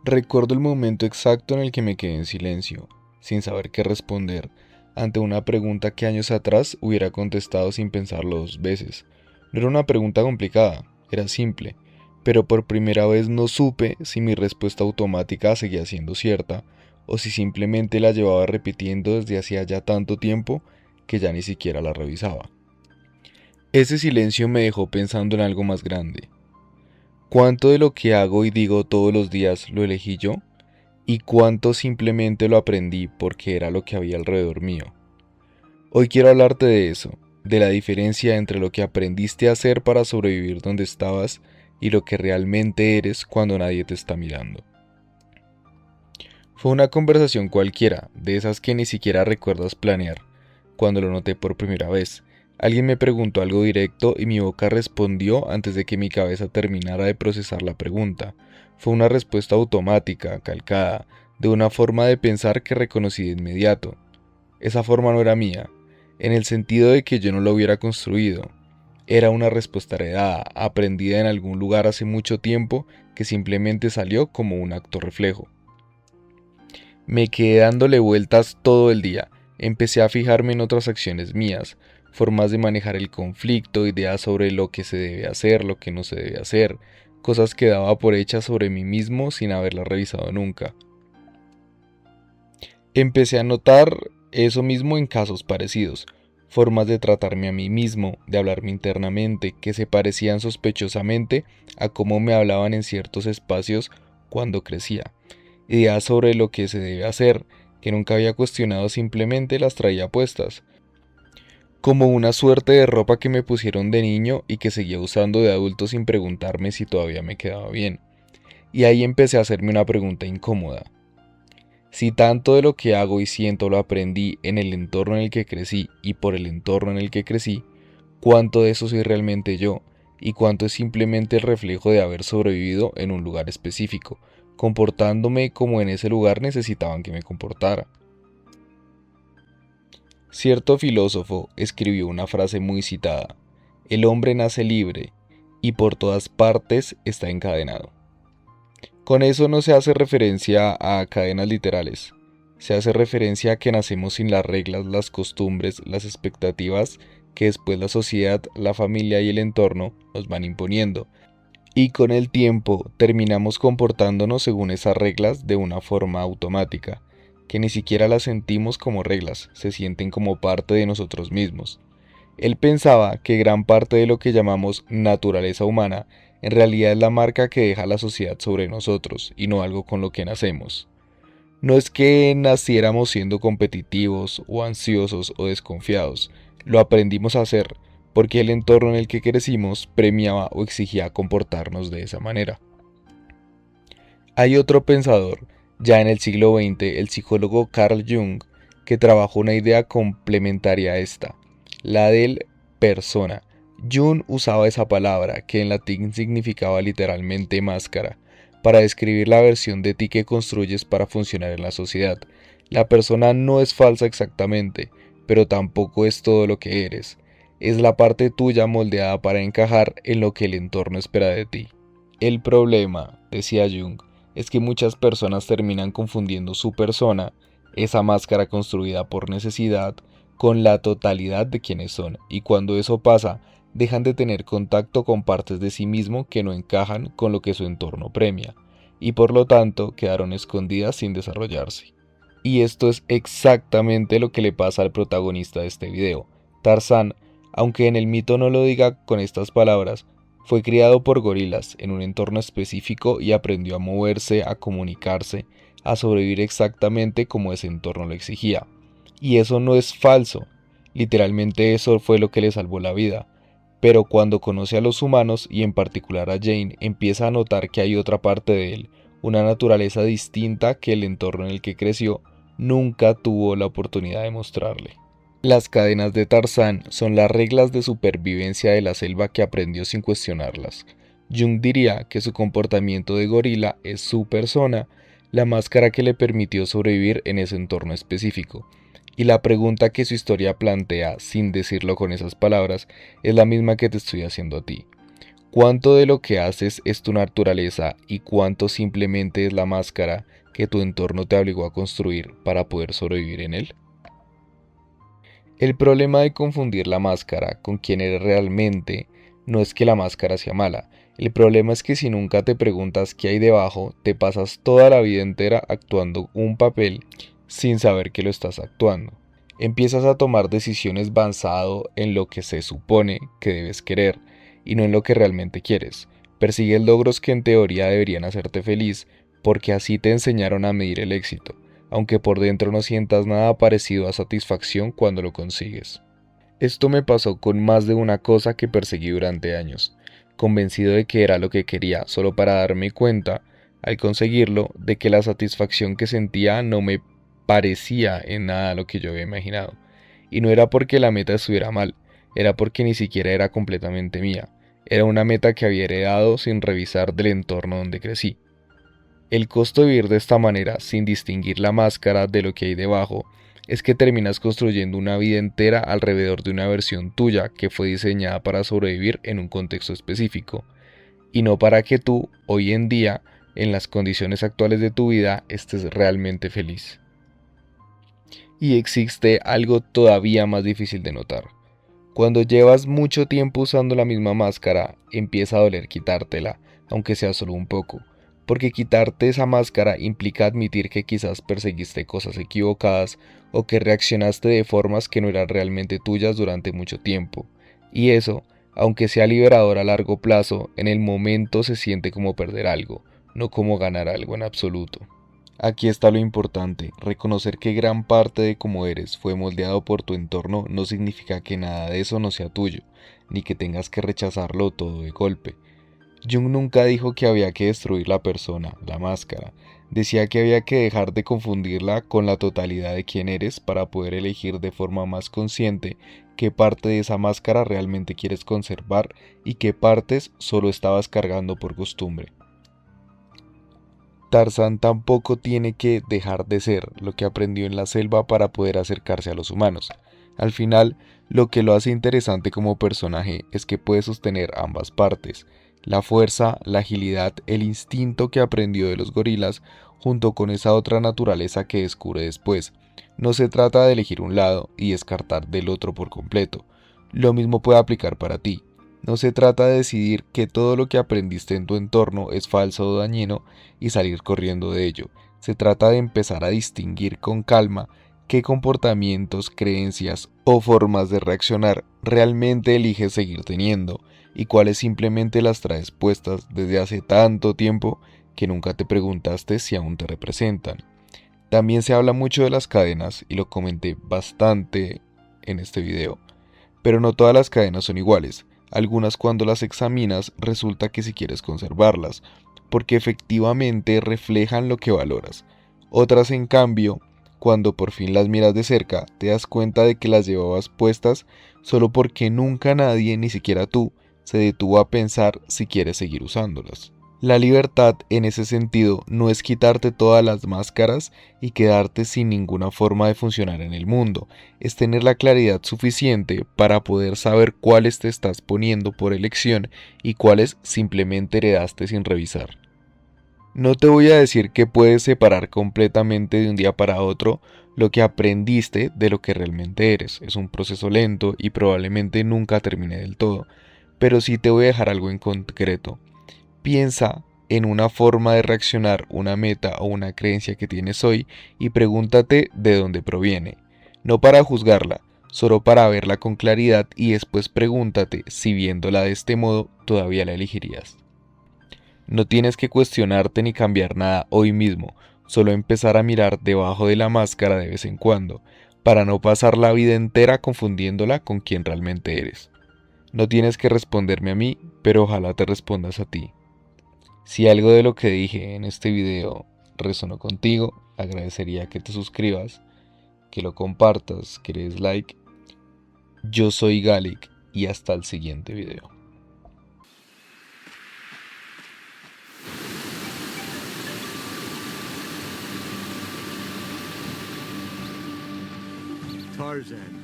Recuerdo el momento exacto en el que me quedé en silencio, sin saber qué responder, ante una pregunta que años atrás hubiera contestado sin pensarlo dos veces. No era una pregunta complicada, era simple, pero por primera vez no supe si mi respuesta automática seguía siendo cierta, o si simplemente la llevaba repitiendo desde hacía ya tanto tiempo que ya ni siquiera la revisaba. Ese silencio me dejó pensando en algo más grande. ¿Cuánto de lo que hago y digo todos los días lo elegí yo? ¿Y cuánto simplemente lo aprendí porque era lo que había alrededor mío? Hoy quiero hablarte de eso, de la diferencia entre lo que aprendiste a hacer para sobrevivir donde estabas y lo que realmente eres cuando nadie te está mirando. Fue una conversación cualquiera, de esas que ni siquiera recuerdas planear. Cuando lo noté por primera vez, alguien me preguntó algo directo y mi boca respondió antes de que mi cabeza terminara de procesar la pregunta. Fue una respuesta automática, calcada, de una forma de pensar que reconocí de inmediato. Esa forma no era mía, en el sentido de que yo no lo hubiera construido. Era una respuesta heredada, aprendida en algún lugar hace mucho tiempo, que simplemente salió como un acto reflejo. Me quedé dándole vueltas todo el día. Empecé a fijarme en otras acciones mías, formas de manejar el conflicto, ideas sobre lo que se debe hacer, lo que no se debe hacer, cosas que daba por hechas sobre mí mismo sin haberlas revisado nunca. Empecé a notar eso mismo en casos parecidos, formas de tratarme a mí mismo, de hablarme internamente, que se parecían sospechosamente a cómo me hablaban en ciertos espacios cuando crecía. Ideas sobre lo que se debe hacer, que nunca había cuestionado, simplemente las traía puestas, como una suerte de ropa que me pusieron de niño y que seguía usando de adulto sin preguntarme si todavía me quedaba bien. Y ahí empecé a hacerme una pregunta incómoda. Si tanto de lo que hago y siento lo aprendí en el entorno en el que crecí y por el entorno en el que crecí, ¿cuánto de eso soy realmente yo? ¿Y cuánto es simplemente el reflejo de haber sobrevivido en un lugar específico, comportándome como en ese lugar necesitaban que me comportara? Cierto filósofo escribió una frase muy citada: el hombre nace libre y por todas partes está encadenado. Con eso no se hace referencia a cadenas literales, se hace referencia a que nacemos sin las reglas, las costumbres, las expectativas que después la sociedad, la familia y el entorno nos van imponiendo. Y con el tiempo terminamos comportándonos según esas reglas de una forma automática, que ni siquiera las sentimos como reglas, se sienten como parte de nosotros mismos. Él pensaba que gran parte de lo que llamamos naturaleza humana en realidad es la marca que deja la sociedad sobre nosotros y no algo con lo que nacemos. No es que naciéramos siendo competitivos o ansiosos o desconfiados, lo aprendimos a hacer porque el entorno en el que crecimos premiaba o exigía comportarnos de esa manera. Hay otro pensador, ya en el siglo XX, el psicólogo Carl Jung, que trabajó una idea complementaria a esta, la del persona. Jung usaba esa palabra, que en latín significaba literalmente máscara, para describir la versión de ti que construyes para funcionar en la sociedad. La persona no es falsa exactamente, pero tampoco es todo lo que eres. Es la parte tuya moldeada para encajar en lo que el entorno espera de ti. El problema, decía Jung, es que muchas personas terminan confundiendo su persona, esa máscara construida por necesidad, con la totalidad de quienes son, y cuando eso pasa, dejan de tener contacto con partes de sí mismo que no encajan con lo que su entorno premia, y por lo tanto quedaron escondidas sin desarrollarse. Y esto es exactamente lo que le pasa al protagonista de este video. Tarzán, aunque en el mito no lo diga con estas palabras, fue criado por gorilas en un entorno específico y aprendió a moverse, a comunicarse, a sobrevivir exactamente como ese entorno lo exigía. Y eso no es falso, literalmente eso fue lo que le salvó la vida. Pero cuando conoce a los humanos y en particular a Jane, empieza a notar que hay otra parte de él, una naturaleza distinta que el entorno en el que creció nunca tuvo la oportunidad de mostrarle. Las cadenas de Tarzán son las reglas de supervivencia de la selva que aprendió sin cuestionarlas. Jung diría que su comportamiento de gorila es su persona, la máscara que le permitió sobrevivir en ese entorno específico. Y la pregunta que su historia plantea, sin decirlo con esas palabras, es la misma que te estoy haciendo a ti. ¿Cuánto de lo que haces es tu naturaleza y cuánto simplemente es la máscara que tu entorno te obligó a construir para poder sobrevivir en él? El problema de confundir la máscara con quien eres realmente no es que la máscara sea mala. El problema es que si nunca te preguntas qué hay debajo, te pasas toda la vida entera actuando un papel sin saber que lo estás actuando. Empiezas a tomar decisiones basado en lo que se supone que debes querer y no en lo que realmente quieres. Persigues logros que en teoría deberían hacerte feliz porque así te enseñaron a medir el éxito, aunque por dentro no sientas nada parecido a satisfacción cuando lo consigues. Esto me pasó con más de una cosa que perseguí durante años, convencido de que era lo que quería, solo para darme cuenta, al conseguirlo, de que la satisfacción que sentía no me parecía en nada lo que yo había imaginado. Y no era porque la meta estuviera mal, era porque ni siquiera era completamente mía. Era una meta que había heredado sin revisar del entorno donde crecí. El costo de vivir de esta manera, sin distinguir la máscara de lo que hay debajo, es que terminas construyendo una vida entera alrededor de una versión tuya que fue diseñada para sobrevivir en un contexto específico, y no para que tú, hoy en día, en las condiciones actuales de tu vida, estés realmente feliz. Y existe algo todavía más difícil de notar. Cuando llevas mucho tiempo usando la misma máscara, empieza a doler quitártela, aunque sea solo un poco, porque quitarte esa máscara implica admitir que quizás perseguiste cosas equivocadas o que reaccionaste de formas que no eran realmente tuyas durante mucho tiempo. Y eso, aunque sea liberador a largo plazo, en el momento se siente como perder algo, no como ganar algo en absoluto. Aquí está lo importante, reconocer que gran parte de cómo eres fue moldeado por tu entorno no significa que nada de eso no sea tuyo, ni que tengas que rechazarlo todo de golpe. Jung nunca dijo que había que destruir la persona, la máscara, decía que había que dejar de confundirla con la totalidad de quién eres para poder elegir de forma más consciente qué parte de esa máscara realmente quieres conservar y qué partes solo estabas cargando por costumbre. Tarzán tampoco tiene que dejar de ser lo que aprendió en la selva para poder acercarse a los humanos. Al final, lo que lo hace interesante como personaje es que puede sostener ambas partes, la fuerza, la agilidad, el instinto que aprendió de los gorilas, junto con esa otra naturaleza que descubre después. No se trata de elegir un lado y descartar del otro por completo. Lo mismo puede aplicar para ti. No se trata de decidir que todo lo que aprendiste en tu entorno es falso o dañino y salir corriendo de ello. Se trata de empezar a distinguir con calma qué comportamientos, creencias o formas de reaccionar realmente eliges seguir teniendo y cuáles simplemente las traes puestas desde hace tanto tiempo que nunca te preguntaste si aún te representan. También se habla mucho de las cadenas y lo comenté bastante en este video, pero no todas las cadenas son iguales. Algunas cuando las examinas resulta que si quieres conservarlas, porque efectivamente reflejan lo que valoras. Otras en cambio, cuando por fin las miras de cerca, te das cuenta de que las llevabas puestas solo porque nunca nadie, ni siquiera tú, se detuvo a pensar si quieres seguir usándolas. La libertad en ese sentido no es quitarte todas las máscaras y quedarte sin ninguna forma de funcionar en el mundo, es tener la claridad suficiente para poder saber cuáles te estás poniendo por elección y cuáles simplemente heredaste sin revisar. No te voy a decir que puedes separar completamente de un día para otro lo que aprendiste de lo que realmente eres. Es un proceso lento y probablemente nunca termine del todo, pero sí te voy a dejar algo en concreto. Piensa en una forma de reaccionar, una meta o una creencia que tienes hoy y pregúntate de dónde proviene. No para juzgarla, solo para verla con claridad y después pregúntate si viéndola de este modo todavía la elegirías. No tienes que cuestionarte ni cambiar nada hoy mismo, solo empezar a mirar debajo de la máscara de vez en cuando, para no pasar la vida entera confundiéndola con quien realmente eres. No tienes que responderme a mí, pero ojalá te respondas a ti. Si algo de lo que dije en este video resonó contigo, agradecería que te suscribas, que lo compartas, que le des like. Yo soy Galic y hasta el siguiente video. Tarzan.